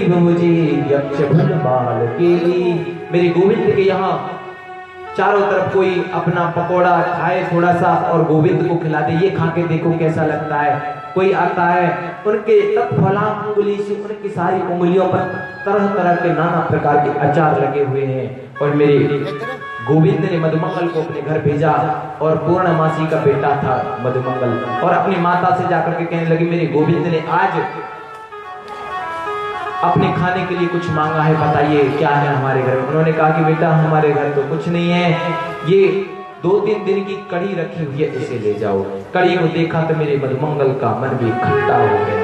भुजे यक्ष भुल बाल केली। मेरे गोविंद के यहाँ चारों तरफ कोई अपना पकोड़ा खाए थोड़ा सा और गोविंद को खिला दे, ये खा के देखो कैसा लगता है। कोई आता है, उनके तब फला उंगली से उनकी सारी उंगलियों पर तरह तरह के नाना प्रकार के अचार लगे हुए हैं। और मेरे गोविंद ने मधुमंगल को अपने घर भेजा और पूर्णमासी का बेटा था मधुमंगल, और अपनी माता से जाकर के कहने लगी मेरे गोविंद ने आज अपने खाने के लिए कुछ मांगा है, बताइए क्या है हमारे घर में। उन्होंने कहा कि बेटा हमारे घर तो कुछ नहीं है, ये 2-3 दिन की कड़ी रखी हुई है, इसे ले जाओ। कड़ी को देखा तो मेरे मधुमंगल का मन भी खट्टा हो गया।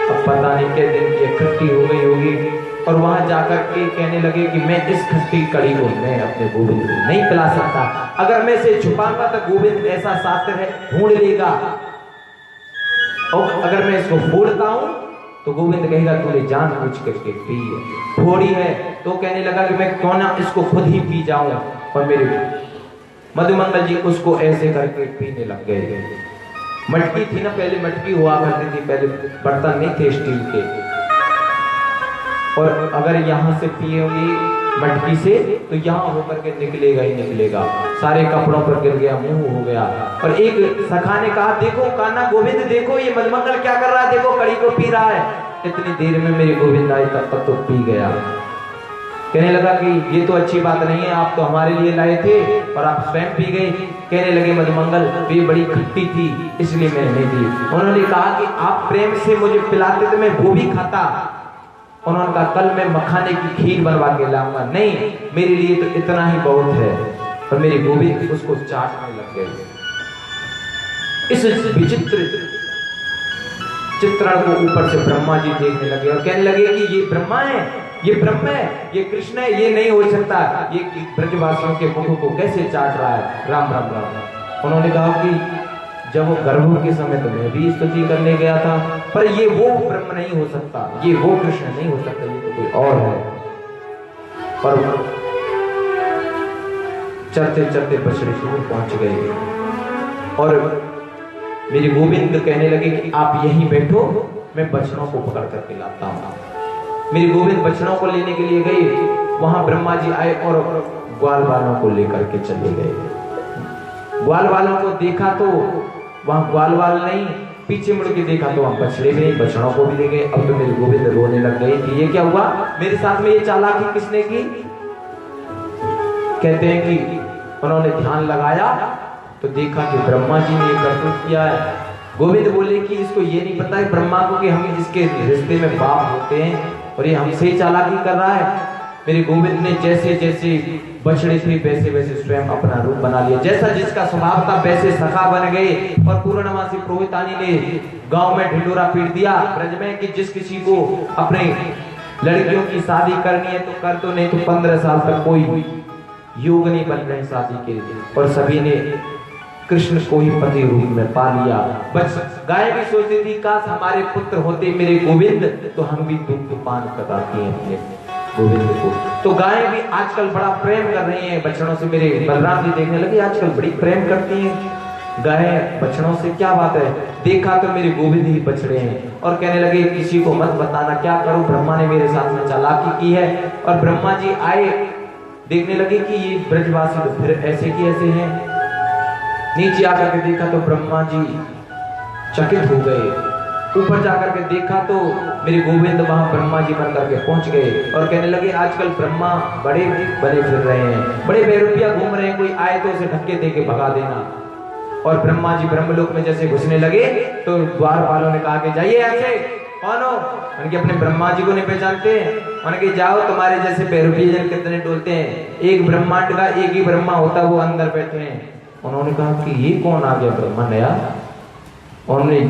अब पता नहीं कितने दिन की खट्टी हो गई होगी, और वहां जाकर के कहने लगे कि मैं इस खट्टी कड़ी को मैं अपने गोविंद को नहीं पिला सकता, अगर मैं इसे छुपाऊंगा तो गोविंद ऐसा शास्त्र है ढूंढ लेगा, और अगर मैं इसको फोड़ता हूं तो गोविंद कहेगा तूने जानबूझ करके पी है, फोड़ी है। तो कहने लगा कि मैं क्यों ना इसको खुद ही पी जाऊं, और मेरे मधुमंगल जी उसको ऐसे करके पीने लग गए। मटकी थी ना, पहले मटकी हुआ करती थी, पहले बर्तन नहीं थे स्टील के, और अगर यहाँ से पिएंगी मटकी से तो यहाँ होकर के निकलेगा ही निकलेगा, सारे कपड़ों पर गिर गया, मुंह हो गया। और एक सखा ने कहा देखो कान्हा गोविंद देखो ये मधुमंगल क्या कर रहा है, देखो कड़ी को पी रहा है। इतनी देर में मेरे गोविंद आए तब तक तो पी गया। कहने लगा कि ये तो अच्छी बात नहीं है, आप तो हमारे लिए लाए थे और आप स्वयं पी गए। कहने लगे मधुमंगल ये बड़ी खट्टी थी इसलिए मैंने नहीं दी। उन्होंने कहा कि आप प्रेम से मुझे पिलाते तो मैं वो भी खाता। उन्होंने कहा कल मैं मखाने की खीर बनवा के लाऊंगा, नहीं मेरे लिए तो इतना ही बहुत है। और मेरे गोविंद उसको चाटने लग गए। इस विचित्र चित्रण को ऊपर से ब्रह्मा जी देखने लगे और कहने लगे कि ये ब्रह्मा है, ये ब्रह्म है, ये कृष्ण है, ये नहीं हो सकता, ये ब्रजवासियों के मुख को कैसे चाट रहा है। राम राम राम। उन्होंने कहा कि जब वो गर्भ के समय तो मैं भी स्तुति करने गया था, पर ये वो ब्रह्म नहीं हो सकता, ये वो कृष्ण नहीं हो सकता, ये तो कोई और है। पर चलते चलते बछड़े दूर पहुंच गए और मेरे गोविंद कहने लगे कि आप यहीं बैठो, मैं बछड़ों को पकड़ करके लाता हूं। मेरे गोविंद बछड़ों को लेने के लिए गए, वहां ब्रह्मा जी आए और ग्वाल वालों को लेकर के चले गए। ग्वाल वालों को देखा तो वहां ग्वाल वाल नहीं, पीछे मुड़ के देखा तो वहां बछड़े भी नहीं, बछड़ों को भी ले गए। अब तो मेरे गोविंद रोने लग गए कि ये क्या हुआ, मेरे साथ में ये चालाकी किसने की। कहते हैं कि उन्होंने ध्यान लगाया तो देखा कि ब्रह्मा जी ने करतूत किया है। गोविंद बोले कि इसको ये नहीं पता है ब्रह्मा को कि हम इसके रिश्ते में बाप होते हैं और ये हमसे ही चालाकी कर रहा है। मेरे गोविंद ने जैसे जैसे बछड़े थे वैसे वैसे स्वयं अपना रूप बना लिया, जैसा जिसका स्वभाव था वैसे सखा बन गए। और पूर्णमासी पुरोहितानी ने गांव में ढिंडोरा पीट दिया ब्रज में कि जिस किसी को अपने लड़कियों की शादी करनी है तो कर दो, नहीं तो 15 साल तक कोई योग नहीं बन रहे शादी के लिए। और सभी ने कृष्ण को ही पति रूप में पा लिया। बस गाय भी सोचती थी काश हमारे पुत्र होते मेरे गोविंद, तो हम भी दुग्ध पान कराते हैं अपने गोविंद को। तो गायें भी आजकल बड़ा प्रेम कर रही हैं बछड़ों से। मेरे बलराम जी देखने लगे आजकल बड़ी प्रेम करती हैं गायें बछड़ों से, क्या बात है। देखा तो मेरे गोविंद ही बछड़े हैं और कहने लगे किसी को मत बताना, क्या करूं, ब्रह्मा ने मेरे साथ में चालाकी की है। और ब्रह्मा जी आए, देखने लगे कि ये ब्रजवासी तो फिर ऐसे की ऐसे हैं। नीचे आकर के देखा तो ब्रह्मा जी चकित हो गए। ऊपर जाकर के देखा तो मेरे गोविंद वहां ब्रह्मा जी बन करके पहुंच गए और कहने लगे आजकल ब्रह्मा बड़े बने फिर रहे हैं, बड़े बेरुपिया घूम रहे हैं, कोई आए तो उसे धक्के दे के भगा देना। और ब्रह्मा जी ब्रह्मलोक में जैसे घुसने लगे तो द्वार वालों ने कहा कि जाइए ऐसे, कौन हो। उनके अपने ब्रह्मा जी को नहीं पहचानते, उनके जाओ तुम्हारे जैसे बेरुपिया जन कितने डोलते हैं, एक ब्रह्मांड का एक ही ब्रह्मा होता वो अंदर बैठे हैं। उन्होंने कहा कि ये कौन आ गया ब्रह्मा नया। उन्होंने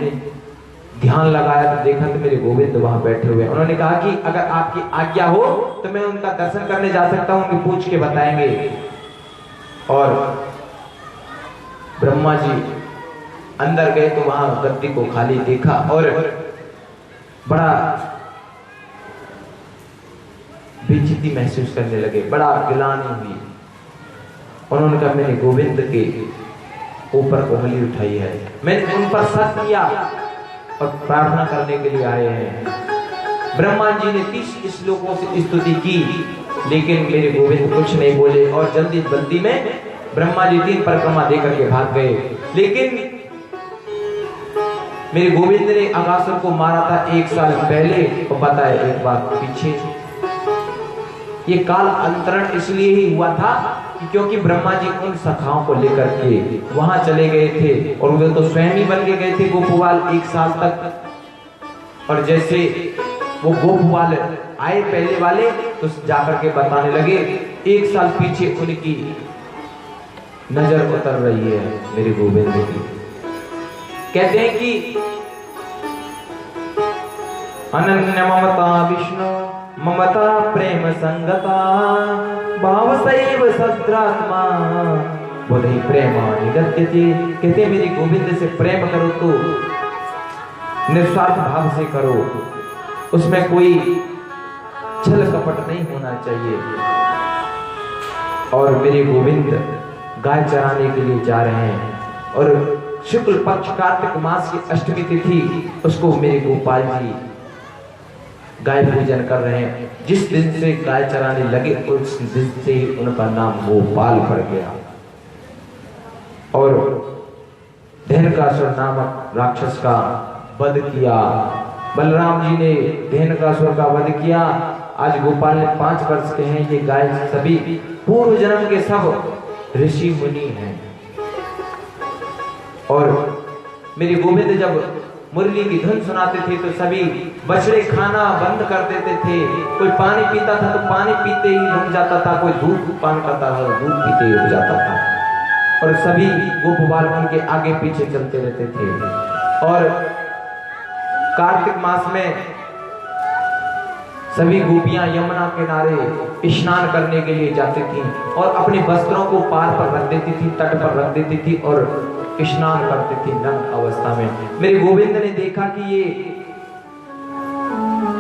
ध्यान लगाया तो देखा तो मेरे गोविंद वहां बैठे हुए। उन्होंने कहा कि अगर आपकी आज्ञा हो तो मैं उनका दर्शन करने जा सकता हूं, उनकी पूछ के बताएंगे। और ब्रह्मा जी अंदर गए तो वहां गद्दी को खाली देखा और बड़ा बेइज्जती महसूस करने लगे, बड़ा गिलानी हुई। उन्होंने कहा मैंने गोविंद के ऊपर उंगली उठाई है, मैंने उन पर शक किया और प्रार्थना करने के लिए आए हैं। ब्रह्मा जी ने 30 श्लोकों से स्तुति की, लेकिन मेरे गोविंद कुछ नहीं बोले और जल्दी जल्दी में ब्रह्मा जी 3 परिक्रमा देकर के भाग गए। लेकिन मेरे गोविंद ने अगासुर को मारा था 1 साल पहले, तो पता है एक बात पीछे, ये काल अंतरण इसलिए ही हुआ था कि क्योंकि ब्रह्मा जी उन सखाओं को लेकर के वहां चले गए थे और वे तो स्वयं ही बन के गए थे गोपवाल 1 साल तक। और जैसे वो गोपवाल आए पहले वाले तो जाकर के बताने लगे 1 साल पीछे उनकी नजर उतर रही है मेरे गोविंद की। कहते हैं कि अनन्य ममता विष्णु ममता प्रेम संगता भाव सैव सद्रात्मा बुद्धि प्रेमा निगत्यते। कहते मेरे गोविंद से प्रेम करो तो निस्वार्थ भाव से करो, उसमें कोई छल कपट नहीं होना चाहिए। और मेरे गोविंद गाय चराने के लिए जा रहे हैं और शुक्ल पक्ष कार्तिक मास की अष्टमी तिथि उसको मेरे गोपाल जी गाय पूजन कर रहे हैं। जिस दिन से गाय चराने लगे उस दिन से उनका नाम गोपाल पड़ गया। और धेनुकासुर नामक राक्षस का वध किया, बलराम जी ने धेनुकासुर का वध किया। आज गोपाल ने 5 वर्ष के हैं, ये गाय सभी पूर्व जन्म के सब ऋषि मुनि हैं। और मेरे गोविंद जब मुरली की धुन सुनाते थे तो सभी बछड़े खाना बंद कर देते थे। कोई पानी पीता था तो पानी पीते ही रुक जाता था, कोई दूध पान करता था तो दूध पीते ही रुक जाता था। और सभी गोपबाल उनके आगे पीछे चलते रहते थे। और कार्तिक मास में सभी गोपियां यमुना किनारे स्नान करने के लिए जाती थी और अपने वस्त्रों को पार पर रख देती थी, तट पर रख देती थी और स्नान करती थी नग्न अवस्था में। मेरे गोविंद ने देखा कि ये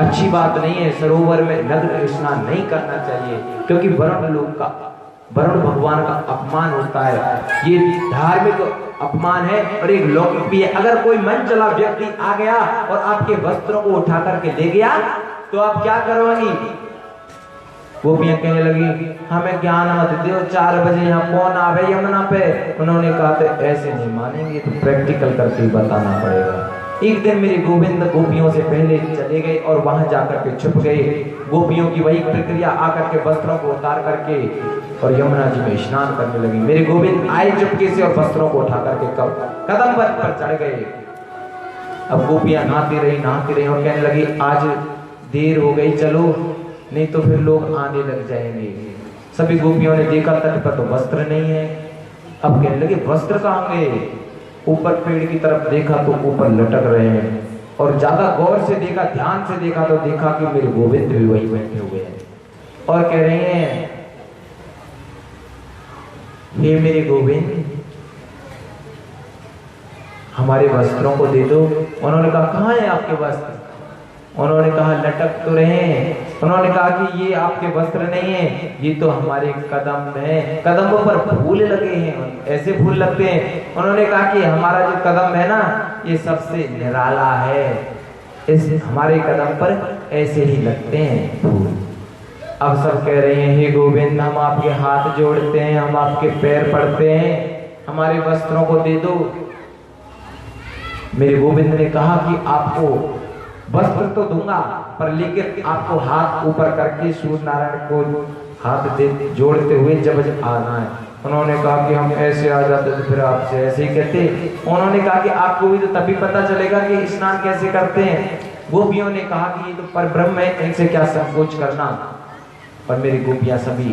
अच्छी बात नहीं है, सरोवर में नग्न स्नान नहीं करना चाहिए, क्योंकि वरुण लोक का, वरुण भगवान का अपमान होता है। ये धार्मिक अपमान है और एक लौकिक भी है। अगर कोई मन चला व्यक्ति आ गया और आपके वस्त्रों को उठा करके ले गया तो आप क्या करोगी? गोपियां कहने लगी हमें ज्ञान मत दो, 4 बजे यहाँ कौन आवे यमुना पे। उन्होंने कहा तो ऐसे नहीं मानेंगे, तो प्रैक्टिकल करके बताना पड़ेगा। एक दिन मेरे गोविंद गोपियों से पहले चले गए और वहां जाकर के छुप गए। गोपियों की वही प्रक्रिया आकर के वस्त्रों को उतार करके और यमुना जी में स्नान करने लगी। मेरे गोविंद आए चुपके से और वस्त्रों को उठा करके कदम पर चढ़ गए। अब गोपियां नहाती रही और कहने लगी आज देर हो गई, चलो नहीं तो फिर लोग आने लग जाएंगे। सभी गोपियों ने देखा तट पर तो वस्त्र नहीं है। अब कहने लगे वस्त्र कहाँ गए? ऊपर पेड़ की तरफ देखा तो ऊपर लटक रहे हैं। और ज्यादा गौर से देखा, ध्यान से देखा तो देखा कि मेरे गोविंद भी वही बैठे हुए हैं और कह रहे हैं हे मेरे गोविंद हमारे वस्त्रों को दे दो। उन्होंने कहा कहाँ है आपके वस्त्र? उन्होंने कहा लटक तो रहे हैं। उन्होंने कहा कि ये आपके वस्त्र नहीं है, ये तो हमारे कदम है, कदमों पर फूल लगे हैं, ऐसे फूल लगते हैं। उन्होंने कहा कि हमारा जो कदम है ना ये सबसे निराला है, इस हमारे कदम पर ऐसे ही लगते हैं फूल। अब सब कह रहे हैं हे गोविंद हम आपके हाथ जोड़ते हैं, हम आपके पैर पड़ते हैं, हमारे वस्त्रों को दे दो। मेरे गोविंद ने कहा कि आपको वस्त्र तो दूंगा पर लेकिन आपको हाथ ऊपर करके सूर्य नारायण को हाथ दे जोड़ते हुए जब आना है। उन्होंने कहा कि हम ऐसे आ जाते तो फिर आपसे ऐसे ही कहते। उन्होंने कहा कि आपको भी तो तभी पता चलेगा कि स्नान कैसे करते हैं। गोपियों ने कहा कि ये तो परब्रह्म है, इनसे क्या संकोच करना। और मेरी गोपियां सभी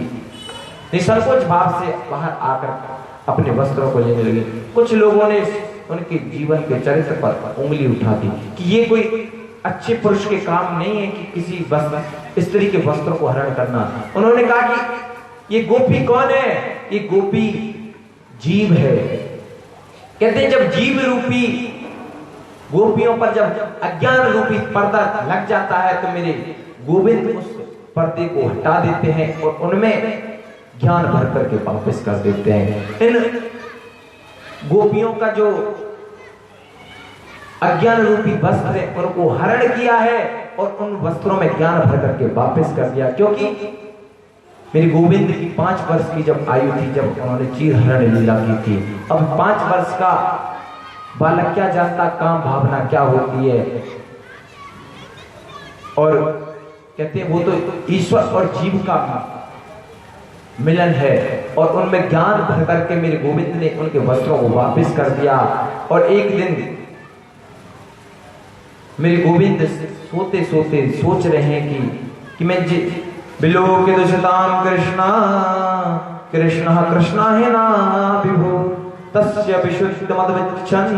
निसंकोच भाव से बाहर आकर अपने वस्त्रों को लेने लगी। कुछ लोगों ने उनके जीवन के चरित्र पर उंगली उठा दी कि ये कोई अच्छे पुरुष के काम नहीं है कि किसी वस्त्र स्त्री के वस्त्रों को हरण करना। उन्होंने कहा कि ये गोपी कौन है? ये गोपी जीव है। कहते हैं जब जीव रूपी गोपियों पर जब अज्ञान रूपी पर्दा लग जाता है तो मेरे गोविंद उस पर्दे को हटा देते हैं और उनमें ज्ञान भर करके वापस कर देते हैं। इन गोपियों का जो अज्ञान रूपी वस्त्र है उनको हरण किया है और उन वस्त्रों में ज्ञान भर करके वापस कर दिया। क्योंकि मेरे गोविंद की 5 वर्ष की जब आयु थी, जब उन्होंने चीरहरण लीला की थी। अब 5 वर्ष का बालक क्या जानता काम भावना क्या होती है। और कहते हैं वो तो ईश्वर और जीव का मिलन है, और उनमें ज्ञान भर करके मेरे गोविंद ने उनके वस्त्रों को वापस कर दिया। और एक दिन मेरे गोविंद सोते सोते सोच रहे हैं कि मैं बिलोकित दुष्टाम कृष्णा कृष्णा कृष्णा है ना विभो तस्य विशुद्ध मदविच्छन्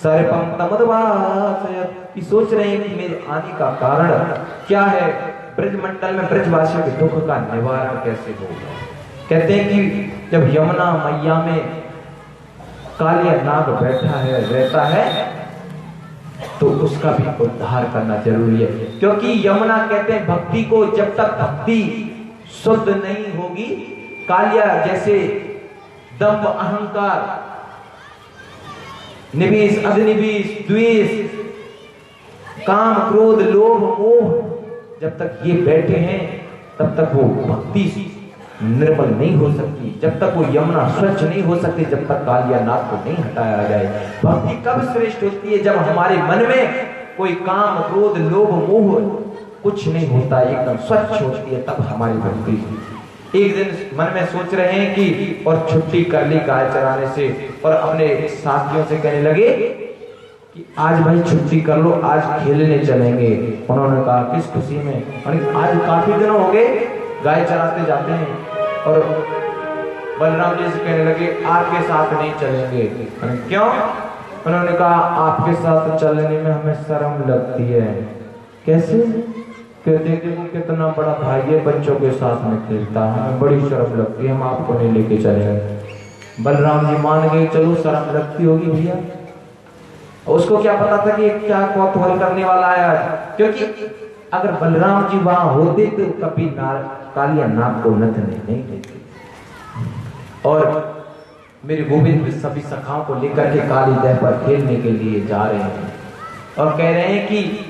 सर्पं तमद्वासयत्। कि सोच रहे हैं कि मेरे आने का कारण क्या है, ब्रजमंडल में ब्रजवासियों के दुख का निवारण कैसे होगा। कहते हैं कि जब यमुना मैया में कालिया नाग बैठा है रहता है तो उसका भी उद्धार करना जरूरी है। क्योंकि यमुना कहते हैं भक्ति को जब तक भक्ति शुद्ध नहीं होगी, कालिया जैसे दंभ अहंकार निवेश अग्निवेश द्वेष काम क्रोध लोभ मोह जब तक ये बैठे हैं तब तक वो भक्ति निर्मल नहीं हो सकती, जब तक वो यमुना स्वच्छ नहीं हो सकती, जब तक कालिया नाग को नहीं हटाया जाए। भक्ति कब श्रेष्ठ होती है, जब हमारे मन में कोई काम क्रोध लोभ मोह कुछ नहीं होता, एकदम स्वच्छ होती है, तब हमारी भक्ति। एक दिन मन में सोच रहे हैं कि और छुट्टी कर ली गाय चराने से, और अपने साथियों से कहने लगे कि आज भाई छुट्टी कर लो, आज खेलने चलेंगे। उन्होंने कहा किस खुशी में, आज काफी दिन हो गए गाय चराते जाते हैं। और बलराम जी से कहने लगे आपके साथ नहीं चलेंगे। क्यों? उन्होंने कहा आपके साथ चलने में हमें शर्म लगती है। कैसे? कहते देखो कितना बड़ा भाई है, बच्चों के साथ में खेलता है, हमें बड़ी शर्म लगती है, हम आपको नहीं लेके चलेंगे। बलराम जी मान गए, चलो शर्म लगती होगी भैया। उसको क्या पता था कि क्या कौतूहल करने वाला है, क्योंकि अगर बलराम जी वहां होते तो कभी कालिया नाग को नथने नहीं देते। और मेरे गोविंद सभी सखाओं को लेकर के काली दह पर खेलने के लिए जा रहे हैं, और कह रहे हैं कि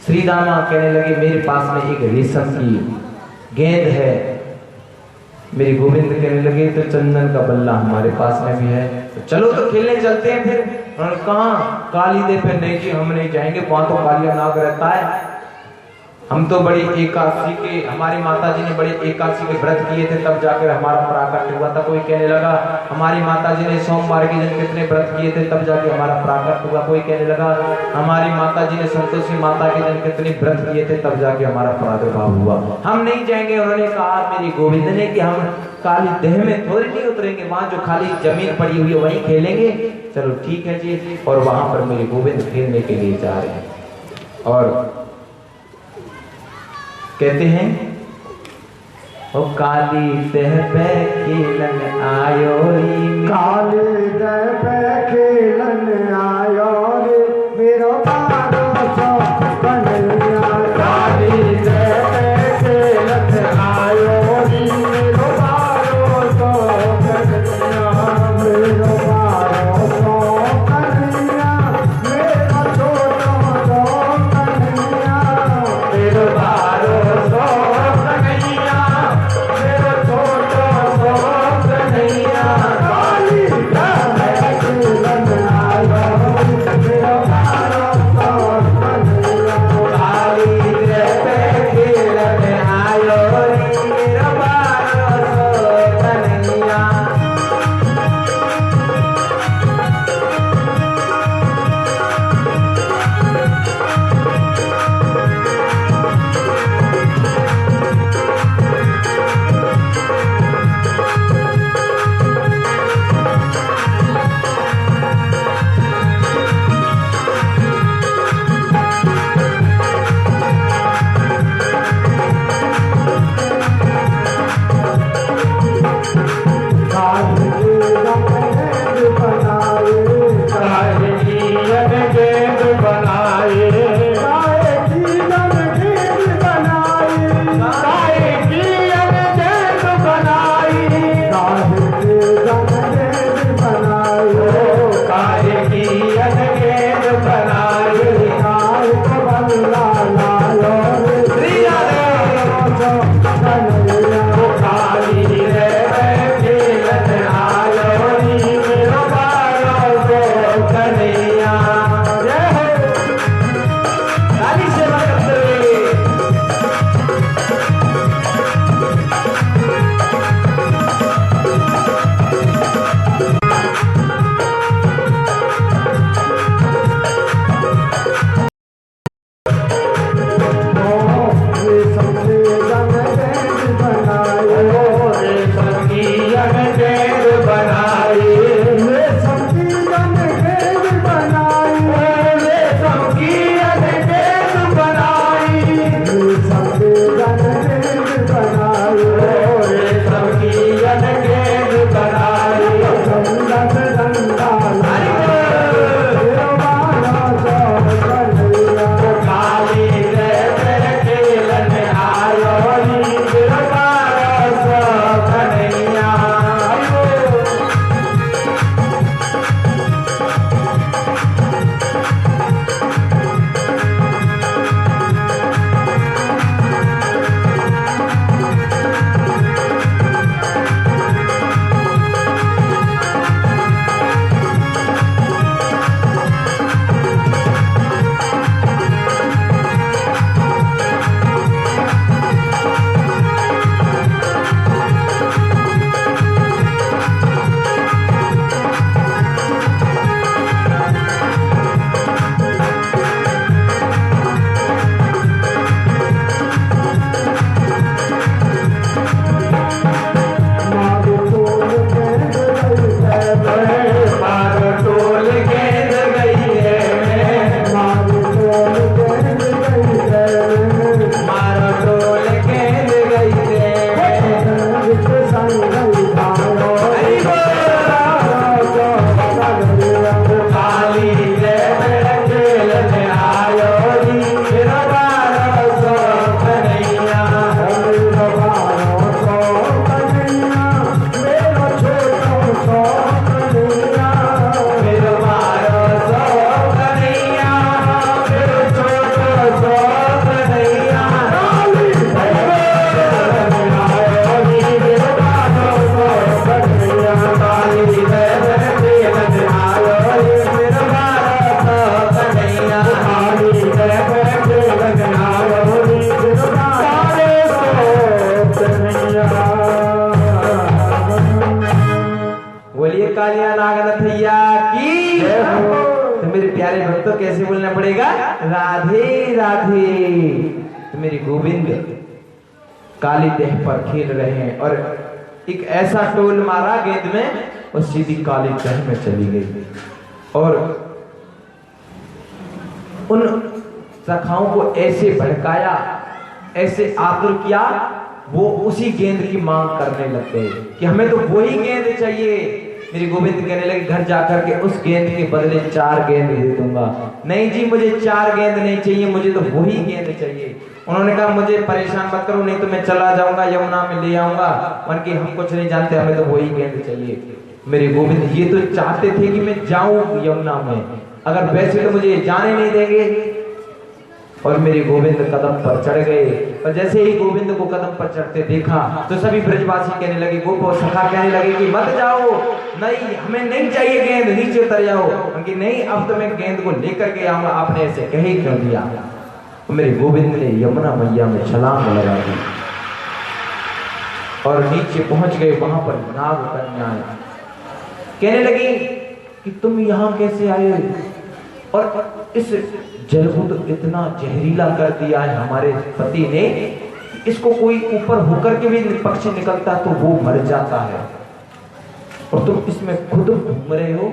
श्री दामा कहने लगे मेरे पास में एक रेशम की गेंद है। मेरे गोविंद कहने लगे तो चंदन का बल्ला हमारे पास में भी है, तो चलो तो खेलने चलते हैं। फिर उन्होंने कहा काली दे पे नहीं जी हम नहीं जाएंगे, वहां तो कालिया नाग रहता है। हम तो बड़ी एकादशी के, हमारी माता जी ने बड़े एकादशी के व्रत किए थे तब जाकर हमारा प्राकट्य हुआ था। कोई कहने लगा हमारी माता जी ने सोमवार के दिन कितने व्रत किए थे तब जाके हमारा प्राकट्य हुआ। कोई कहने लगा हमारी माता जी ने संतोषी माता के दिन कितने व्रत किए थे तब जाके हमारा प्रादुर्भाव हुआ, हम नहीं जाएंगे। उन्होंने कहा मेरे गोविंद ने कि हम काली देह में थोड़ी नहीं उतरेंगे, वहां जो खाली जमीन पड़ी हुई है वहीं खेलेंगे। चलो ठीक है जी। और वहां पर मेरे गोविंद खेलने के लिए जा रहे हैं, और कहते हैं ओ काली देह पे खेलन आयो री, काली देह पे खेलन आयो रे मेरो बारो सो कन्हैया। काली देह पे खेलन आयो रे मेरो बारो सो कन्हैया। मेरो बारो सो कन्हैया, मेरो छोटो सो कन्हैया। मेरो बारो सो कन्हैया, मेरो छोटो सो कन्हैया। काली देह पे खेलन कैसे बोलना पड़ेगा? राधे राधे। तो मेरे गोविंद काली देह पर खेल रहे हैं और एक ऐसा टोल मारा गेंद में और सीधी काली देह में चली गई और उन सखाओं को ऐसे भड़काया, ऐसे आतुर किया, वो उसी गेंद की मांग करने लग गए कि हमें तो वही गेंद चाहिए। मेरे गोविंद कहने लगे घर जाकर के उस गेंद के बदले 4 गेंद दे दूंगा। नहीं जी, मुझे 4 गेंद नहीं चाहिए, मुझे तो वही गेंद चाहिए। उन्होंने कहा मुझे परेशान मत करो, नहीं तो मैं चला जाऊंगा यमुना में ले आऊंगा, उनकी हम कुछ नहीं जानते, हमें तो वही गेंद चाहिए। मेरे गोविंद ये तो चाहते थे कि मैं जाऊं यमुना में, अगर वैसे तो मुझे जाने नहीं देंगे। और मेरे गोविंद कदम पर चढ़ गए और जैसे ही गोविंद को कदम पर चढ़ते देखा तो सभी ब्रजवासी कहने लगे, गोपो सखा कहने लगे कि मत जाओ, नहीं हमें नहीं चाहिए गेंद, नीचे उतर जाओ। उनकी नहीं, अब तो मैं गेंद को लेकर के आऊंगा, आपने ऐसे कह ही क्यों दिया? तो मेरे गोविंद ने यमुना मैया में छलांग लगा दी और नीचे पहुंच गए। वहां पर नाग कन्याएं कहने लगी कि तुम यहाँ कैसे आए और इस जल को तो इतना जहरीला कर दिया है हमारे पति ने, इसको कोई ऊपर होकर के भी पक्षी निकलता तो वो मर जाता है और तुम इसमें खुद घूम रहे हो।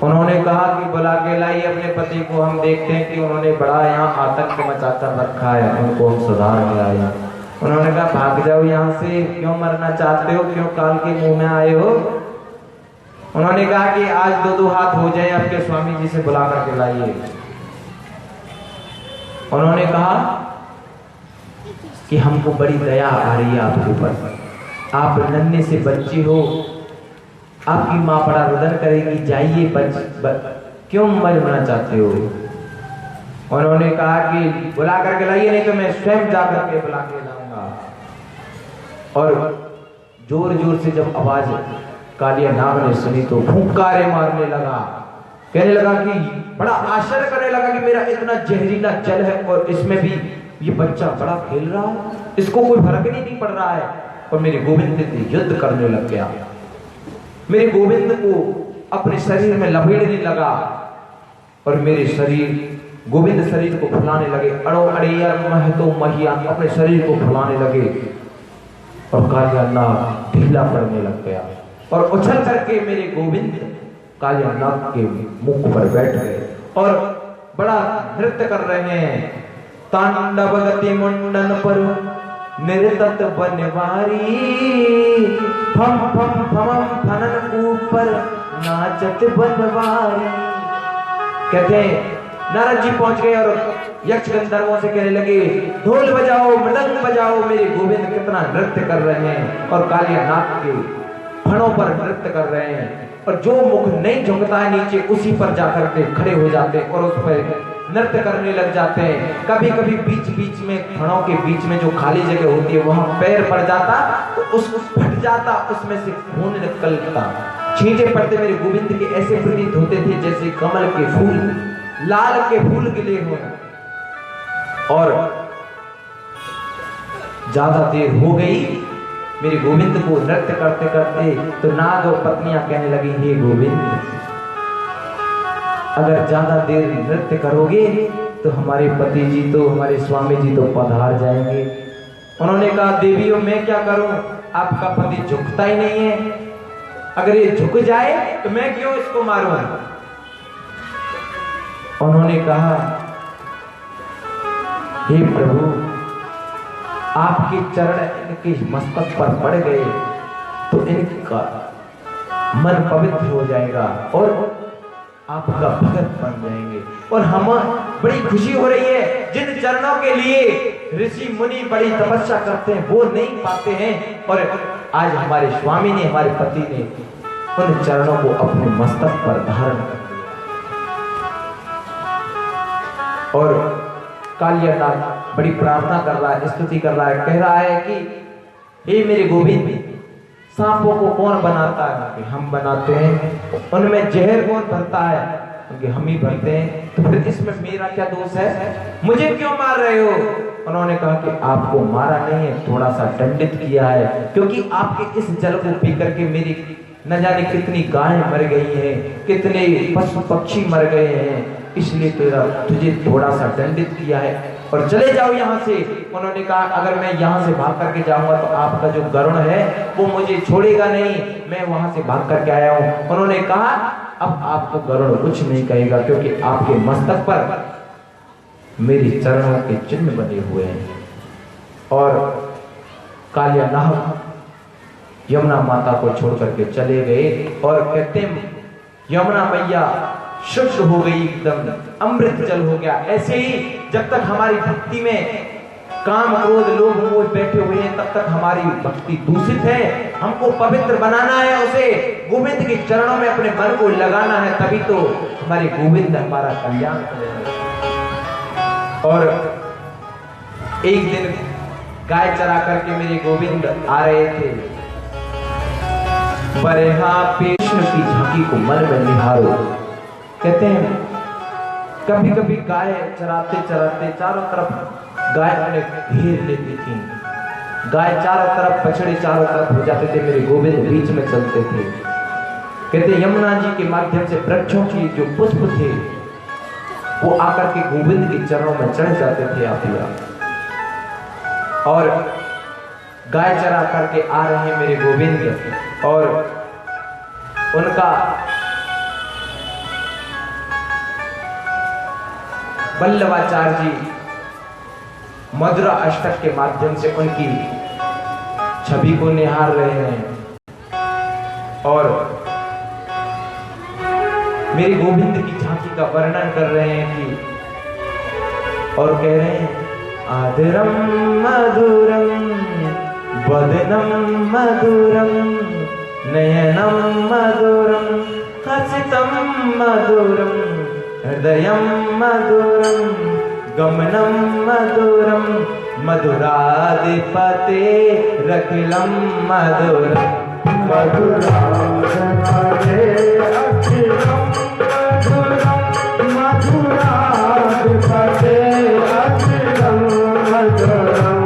उन्होंने कहा कि बुला के लाइए अपने पति को, हम देखते हैं कि उन्होंने बड़ा यहाँ आतंक मचाकर रखा है, उनको हम सुधार के लाए। उन्होंने कहा भाग जाओ यहाँ से, क्यों मरना चाहते हो, क्यों काल के मुंह में आए हो? उन्होंने कहा कि आज 2-2 हाथ हो जाए, आपके स्वामी जी से बुला करके लाइए। उन्होंने कहा कि हमको बड़ी दया आ रही है आपके ऊपर, आप नन्हे से बच्चे हो, आपकी माँ बड़ा रुदन करेगी, जाइए क्यों मरना चाहते हो? उन्होंने कहा कि बुला करके लाइए, नहीं तो मैं स्वयं जा करके बुला के लाऊंगा। और जोर जोर से जब आवाज कालिया नाग ने सुनी तो फुंकारे मारने लगा, कहने लगा कि बड़ा आश्चर्य करने लगा कि मेरा इतना जहरीला जल है और इसमें भी ये बच्चा बड़ा खेल रहा है, इसको कोई फर्क नहीं पड़ रहा है। और मेरे गोविंद से युद्ध करने लग गया, मेरे गोविंद को अपने शरीर में लपेटने लगा और मेरे शरीर गोविंद शरीर को फुलाने लगे, अड़ो अड़िया महतो महिया अपने शरीर को फुलाने लगे और कालिया नाग ढीला पड़ने लग गया और उछल करके मेरे गोविंद कालिया नाग के मुख पर बैठ गए और बड़ा नृत्य कर रहे हैं। तांडव गति मुंडन पर निरतत बनवारी, फम फम फमम फनन ऊपर नाचत बनवारी। कहते हैं नारद जी पहुंच गए और यक्ष गंधर्वों से कहने लगे ढोल बजाओ, मृदंग बजाओ। मेरे गोविंद कितना नृत्य कर रहे हैं और कालिया नाग के फणों पर नृत्य कर रहे हैं और जो मुख नहीं झुकता है नीचे उसी पर जाकर के खड़े हो जाते हैं और उस पर नृत्य करने लग जाते हैं। कभी कभी बीच बीच में फणों के बीच में जो खाली जगह होती है वहां पैर पड़ जाता तो उसको फट जाता, उसमें से खून निकलता, छींटे पड़ते। मेरे गोविंद के ऐसे प्रतीत होते थे जैसे कमल के फूल, लाल के फूल गिले हो। और ज्यादा देर हो गई मेरे गोविंद को नृत्य करते करते तो नाग और पत्नियां कहने लगी हे गोविंद, अगर ज्यादा देर नृत्य करोगे तो हमारे पति जी तो हमारे स्वामी जी तो पधार जाएंगे। उन्होंने कहा देवियों मैं क्या करूं, आपका पति झुकता ही नहीं है, अगर ये झुक जाए तो मैं क्यों इसको मारूं। उन्होंने कहा हे प्रभु, आपके चरण इनके मस्तक पर पड़ गए तो इनका मन पवित्र हो जाएगा और आपका भगत बन जाएंगे। और हम बड़ी खुशी हो रही है, जिन चरणों के लिए ऋषि मुनि बड़ी तपस्या करते हैं वो नहीं पाते हैं और आज हमारे स्वामी ने, हमारे पति ने उन चरणों को अपने मस्तक पर धारण कर दिया। और कालिया नाग बड़ी प्रार्थना कर रहा है, स्तुति कर रहा है, कह रहा है कि हे मेरे गोविंद, सांपों को कौन बनाता है? हम बनाते हैं। उनमें जहर कौन भरता है? क्योंकि हम ही भरते हैं। तो फिर इसमें मेरा क्या दोष है? मुझे क्यों मार रहे हो? उन्होंने कहा कि आपको मारा नहीं है, थोड़ा सा दंडित किया है, क्योंकि आपके इस जल को पी करके मेरी न जाने कितनी गायें मर गई हैं, कितने पशु पक्षी मर गए हैं, इसलिए तुझे थोड़ा सा दंडित किया है और चले जाओ यहाँ से। उन्होंने कहा अगर मैं यहाँ से भाग करके जाऊंगा तो आपका जो गरुड़ है वो मुझे छोड़ेगा नहीं, मैं वहां से भाग करके आया हूँ। उन्होंने कहा अब आपको गरुड़ कुछ नहीं कहेगा, क्योंकि आपके मस्तक पर मेरे चरणों के चिन्ह बने हुए हैं। और कालिया नाग यमुना माता को छोड़ करके चले गए और कहते हैं यमुना मैया शुद्ध हो गई, एकदम अमृत जल हो गया। ऐसे ही जब तक हमारी भक्ति में काम क्रोध लोभ मोह बैठे हुए हैं तब तक हमारी भक्ति दूषित है। हमको पवित्र बनाना है, उसे गोविंद के चरणों में अपने मन को लगाना है, तभी तो हमारे गोविंद हमारा कल्याण करेंगे। और एक दिन गाय चरा करके मेरे गोविंद आ रहे थे, बरहा कृष्ण की झांकी को मन में निहारो। कहते हैं कभी कभी गाय चराते चराते चारों तरफ गाय उन्हें घेर लेती थी, गाय चारों तरफ बछड़े चारों तरफ हो जाते थे, मेरे गोविंद बीच में चलते थे। कहते यमुना जी के माध्यम से वृक्षों की जो पुष्प थे वो आकर के गोविंद के चरणों में चढ़ जाते थे आपिया। और गाय चरा करके आ रहे हैं मेरे गोविंद, और उनका वल्लभाचार्य जी मधुरा अष्टक के माध्यम से उनकी छवि को निहार रहे हैं और मेरे गोविंद की झांकी का वर्णन कर रहे हैं कि, और कह रहे हैं आदरम मधुरम वदनम मधुरम नयनम मधुरम हसितम मधुरम हृदयम मधुरम गमनम मधुरम मधुराधिपते रखिलम मधुरम मधुराधिपते अखिलम मधुरम मधुराधिपते अखिलम मधुरम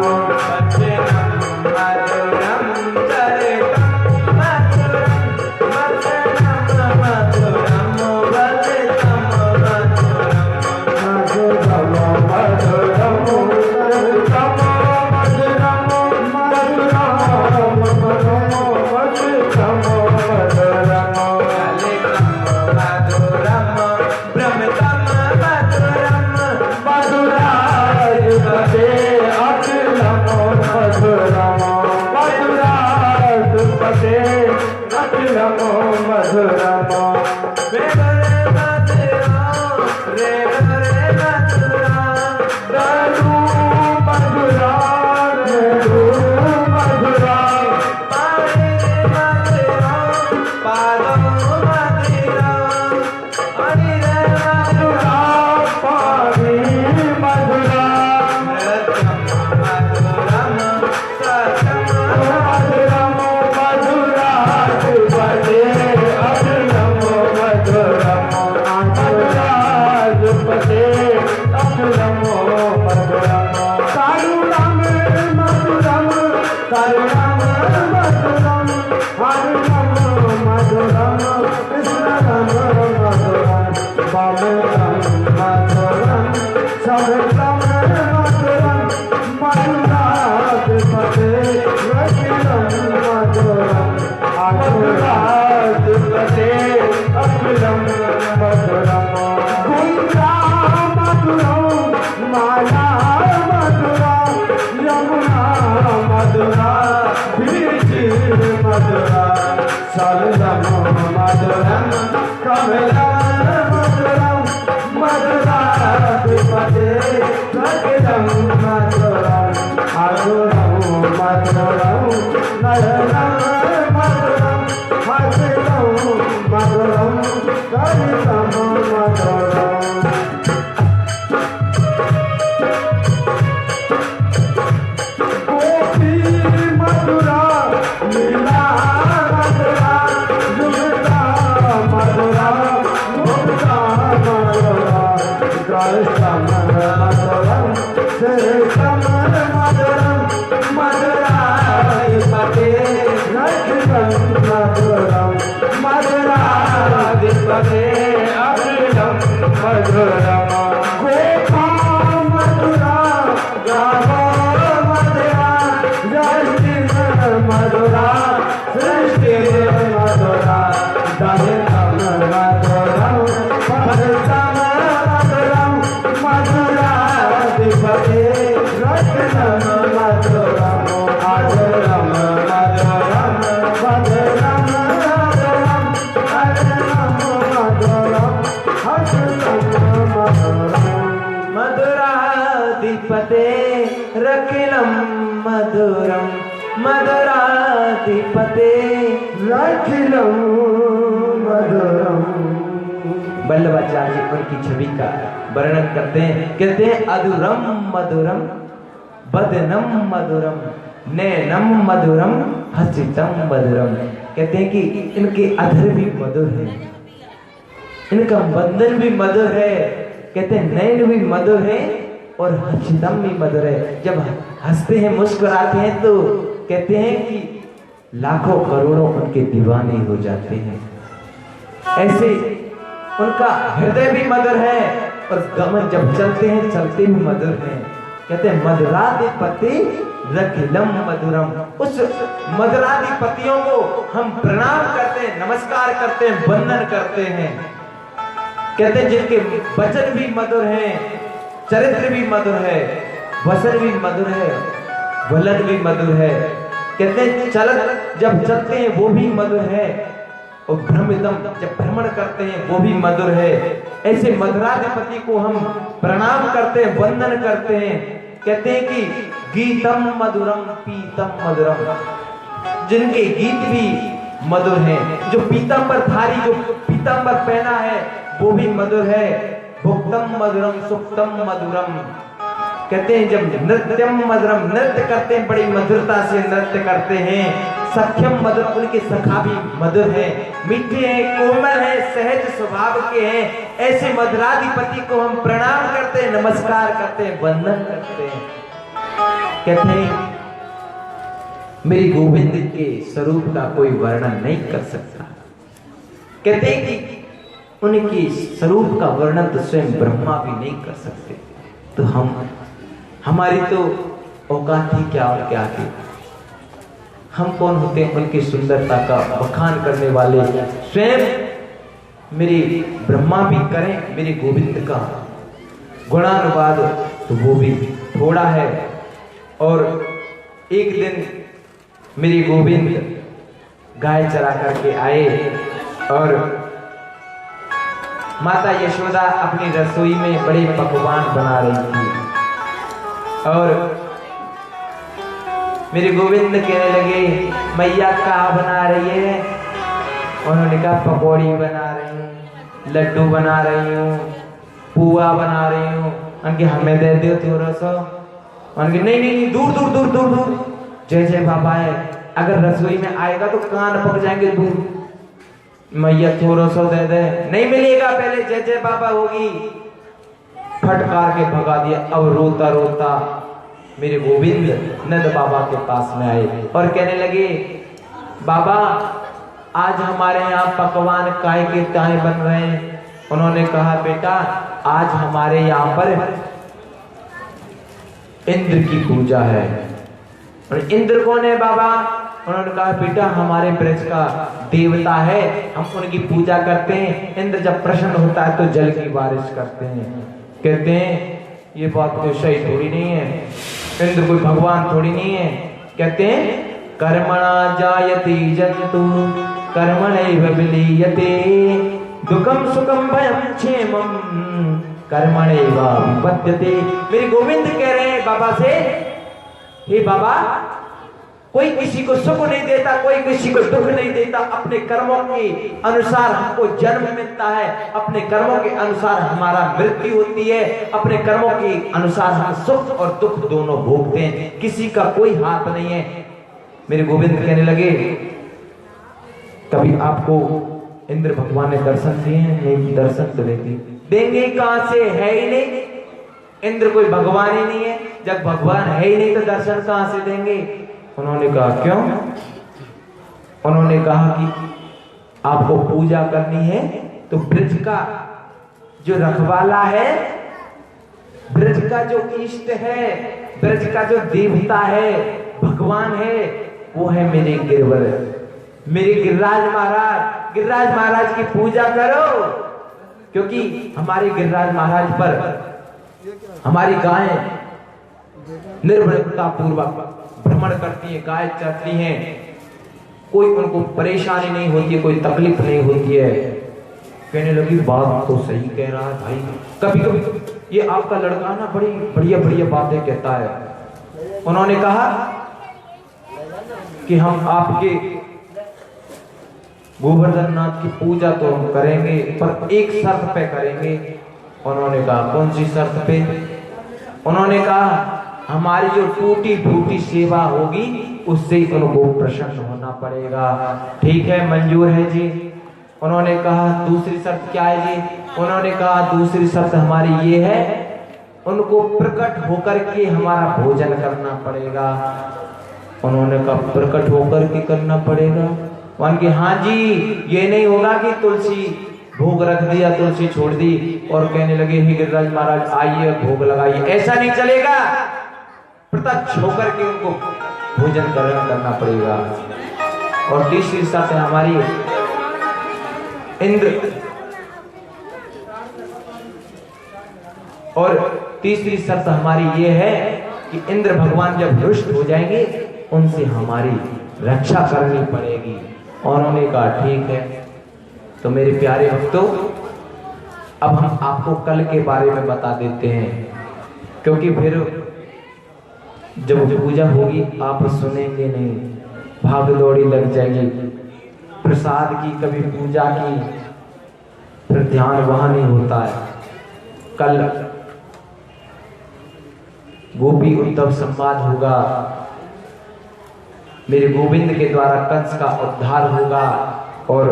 पते अखिलम मधुरम गोपा मधुरा गावो मधुरा सृष्टि मधुरा सृष्टि मधुरा दहितम मधुरम पदतम मधुरम मधुराधिपते रत्नम मधुरम आधुरम मधुरम मधुरम मधुरम अरनम मधुरम हसतम मधुरम मधुराधिपते रखिलम मधुरम मधुराधिपते रखिलम मधुरम। वल्लभाचार्य जी उनकी छवि का वर्णन करते हैं, कहते हैं अधुरम मधुरम बदनम मधुरम नैनम मधुरम हसितम मधुरम। कहते हैं कि इनके अधर भी मधुर है, इनका बंधन भी मधुर है, कहते हैं नैन भी मधुर है और हसितम भी मधुर है। जब हंसते हैं मुस्कुराते हैं तो कहते हैं कि लाखों करोड़ों उनके दीवाने हो जाते हैं। ऐसे उनका हृदय भी मधुर है और गमन जब चलते हैं चलते भी मधुर हैं। कहते हैं मधुराधिपति रखिलम मधुरम। उस मधुराधिपतियों को हम प्रणाम करते हैं, नमस्कार करते हैं, वंदन करते हैं। कहते हैं जिनके वचन भी मधुर हैं, चरित्र भी मधुर है, वसन भी मधुर है, वलन भी मधुर है। कहते हैं चलन जब चलते हैं वो भी मधुर है और भ्रमितम जब भ्रमण करते हैं वो भी मधुर है। ऐसे मधुराधिपति को हम प्रणाम करते हैं, वंदन करते हैं। कहते हैं कि गीतम मधुरम पीतम मधुरम, जिनके गीत भी मधुर हैं, जो पीतांबरधारी जो पीतांबर पहना है वो भी मधुर है। भुक्तम मधुरम सुक्तम मधुरम। कहते हैं जब नृत्यम मधुरम, नृत्य करते हैं बड़ी मधुरता से नृत्य करते हैं। सख्यम मधुर, उनके सखा भी मधुर है, मीठे हैं, कोमल है, सहज स्वभाव के हैं। ऐसे मधुराधिपति को हम प्रणाम करते हैं, नमस्कार करते हैं, वंदन करते हैं। कहते हैं मेरी गोविंद के स्वरूप का कोई वर्णन नहीं कर सकता। कहते हैं कि उनके स्वरूप का वर्णन तो स्वयं ब्रह्मा भी नहीं कर सकते। तो हमारी तो औकात ही क्या और क्या थी। हम कौन होते हैं उनकी सुंदरता का बखान करने वाले। स्वयं मेरे ब्रह्मा भी करें मेरे गोविंद का गुणानुवाद तो वो भी थोड़ा है। और एक दिन मेरे गोविंद गाय चरा करके आए और माता यशोदा अपनी रसोई में बड़े पकवान बना रही थी और मेरे गोविंद कहने लगे मैया क्या बना रही है। उन्होंने कहा पकौड़ी बना रही हूँ, लड्डू बना रही हूँ, पुआ बना रही हूँ। उनके हमें दे दो थोड़ा सा। उनके नहीं नहीं दूर दूर दूर दूर दूर जय जय बाबा है, अगर रसोई में आएगा तो कान पक जाएंगे दूर। मैया थोड़ा सा दे दे, नहीं मिलेगा, पहले जय जय बाबा होगी। फटकार के भगा दिया। अब रोता रोता मेरे गोविंद नंद बाबा के पास में आए और कहने लगे बाबा आज हमारे यहाँ पकवान काय के ताए बन रहे हैं। उन्होंने कहा बेटा आज हमारे यहाँ पर इंद्र की पूजा है। और इंद्र कौन है बाबा? उन्होंने कहा बेटा हमारे ब्रज का देवता है, हम उनकी पूजा करते हैं। इंद्र जब प्रसन्न होता है तो जल की बारिश करते हैं। कहते हैं ये बात तो सही थोड़ी नहीं है, इंद्र कोई भगवान थोड़ी नहीं है। कहते हैं कर्मणा जायते जंतु कर्मणैव विलीयते दुखम सुखम भयम क्षेमम कर्मणैव विपद्यते। मेरे गोविंद कह रहे हैं बाबा से, हे बाबा कोई किसी को सुख नहीं देता, कोई किसी को दुख नहीं देता। अपने कर्मों के अनुसार हमको जन्म मिलता है, अपने कर्मों के अनुसार हमारा मृत्यु होती है, अपने कर्मों के अनुसार हम सुख और दुख दोनों भोगते हैं, किसी का कोई हाथ नहीं है। मेरे गोविंद कहने लगे कभी आपको इंद्र भगवान ने दर्शन दिए हैं? नहीं, दर्शन तो देंगे कहां से, है ही नहीं। इंद्र कोई भगवान ही नहीं है, जब भगवान है ही नहीं तो दर्शन कहां से देंगे? उन्होंने कहा क्यों? उन्होंने कहा कि आपको पूजा करनी है तो ब्रज का जो रखवाला है, ब्रज का जो इष्ट है, ब्रज का जो देवता है, भगवान है, वो है मेरे गिरवर, मेरे गिरिराज महाराज। गिरिराज महाराज की पूजा करो, क्योंकि हमारे गिरिराज महाराज पर हमारी गायें निर्भयता पूर्वक भ्रमण करती हैं, गाय चरती हैं, कोई उनको परेशानी नहीं होती है, कोई तकलीफ नहीं होती है। कहने लगी बात तो सही कह रहा है भाई, कभी कभी ये आपका लड़का ना बड़ी बढ़िया बढ़िया बातें कहता है। उन्होंने कहा कि हम आपके गोवर्धन नाथ की पूजा तो हम करेंगे, पर एक शर्त पे करेंगे। उन्होंने कहा कौन सी शर्त पे? उन्होंने कहा हमारी जो टूटी फूटी सेवा होगी उससे उनको प्रसन्न होना पड़ेगा। ठीक है, मंजूर है जी। उन्होंने कहा दूसरी शर्त क्या है जी? उन्होंने कहा दूसरी शर्त हमारी ये है, उनको प्रकट होकर के हमारा भोजन करना पड़ेगा। उन्होंने कहा प्रकट होकर के करना पड़ेगा? उनके हाँ जी, ये नहीं होगा कि तुलसी भोग रख दिया, तुलसी छोड़ दी और कहने लगे हे गिरिराज महाराज आइए भोग लगाइए, ऐसा नहीं चलेगा। प्रत्यक्ष होकर के उनको भोजन करना पड़ेगा। और तीसरी शर्त है हमारी, इंद्र, और तीसरी शर्त हमारी ये है कि इंद्र भगवान जब रुष्ट हो जाएंगे उनसे हमारी रक्षा करनी पड़ेगी। और उन्होंने कहा ठीक है। तो मेरे प्यारे भक्तों, अब हम आपको कल के बारे में बता देते हैं, क्योंकि फिर जब पूजा होगी आप सुनेंगे नहीं, भाग दौड़ी लग जाएगी, प्रसाद की कभी पूजा की, फिर ध्यान वहां नहीं होता है। कल गोपी उद्धव संवाद होगा, मेरे गोविंद के द्वारा कंस का उद्धार होगा, और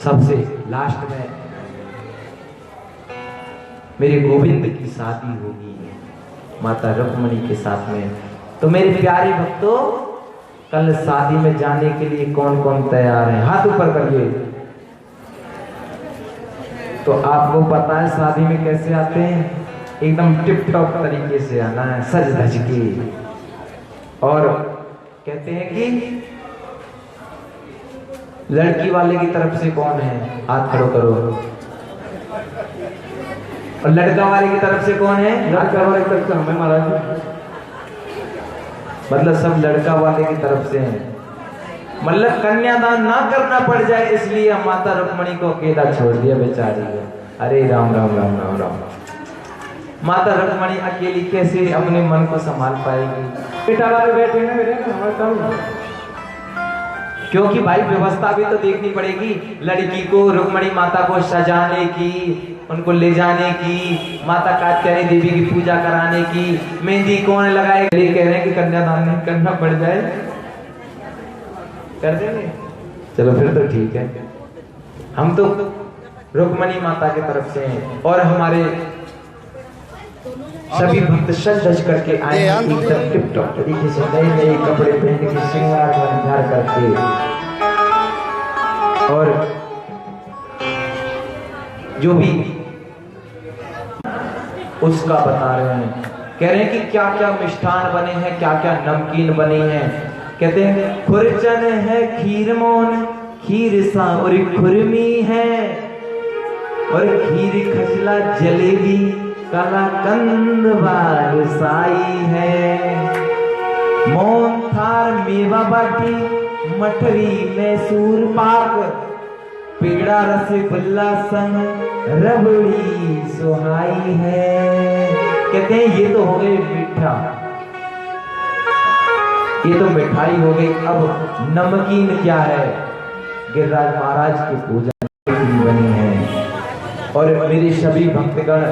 सबसे लास्ट में मेरे गोविंद की शादी होगी माता रुक्मणी के साथ में। तो मेरे प्यारे भक्तों, कल शादी में जाने के लिए कौन कौन तैयार है? हाथ ऊपर करिए। तो आपको पता है शादी में कैसे आते हैं? एकदम टिप टॉप तरीके से आना है, सज धज के। और कहते हैं कि लड़की वाले की तरफ से कौन है? हाथ खड़ो करो। और लड़का वाले की तरफ से कौन है? लड़का वाले की तरफ से हमें महाराज, मतलब सब लड़का वाले की तरफ से हैं। मतलब कन्यादान ना करना पड़ जाए इसलिए हम माता रुक्मणी को अकेला छोड़ दिया बेचारी को। अरे राम राम राम राम राम। माता रुक्मणी अकेली कैसे अपने मन को संभाल पाएगी? बेटा वाले बैठे हैं मेरे ना, क्योंकि भाई व्यवस्था भी तो देखनी पड़ेगी। लड़की को रुक्मणी माता को सजाने की, उनको ले जाने की, माता कात्यायनी देवी की पूजा कराने की, मेहंदी कौन लगाए? कह रहे हैं कि कन्यादान नहीं करना पड़ जाए, कर देंगे। चलो फिर तो ठीक है, हम तो रुक्मणी माता की तरफ से हैं। और हमारे सभी भक्त सज धज करके आए हैं, एकदम टिप टॉप तरीके से नए नए कपड़े पहन के, श्रृंगार श्रृंगार करके। और जो भी उसका बता रहे हैं, कह रहे हैं कि क्या क्या मिष्ठान बने हैं, क्या क्या नमकीन बने हैं। कहते हैं खुरचन है, खीर मोन, खीर सा और खुरमी है, और खीर खजला जलेबी कलाकंद बारसाई है, मोन थार मेवा बाटी, मठरी मैसूर पाक, पेड़ा रसगुल्ला संग रबड़ी सुहाई है। कहते हैं ये तो हो गई मीठा, ये तो मिठाई हो गई। अब नमकीन क्या है? गिरिराज महाराज की पूजा बनी है। और मेरे सभी भक्तगण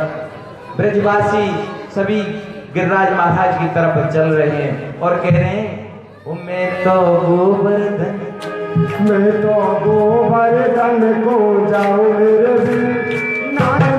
ब्रजवासी सभी गिरिराज महाराज की तरफ चल रहे हैं और कह रहे हैं मैं तो गोवर्धन, मैं तो गोवर्धन को जाऊं मेरे भी नाय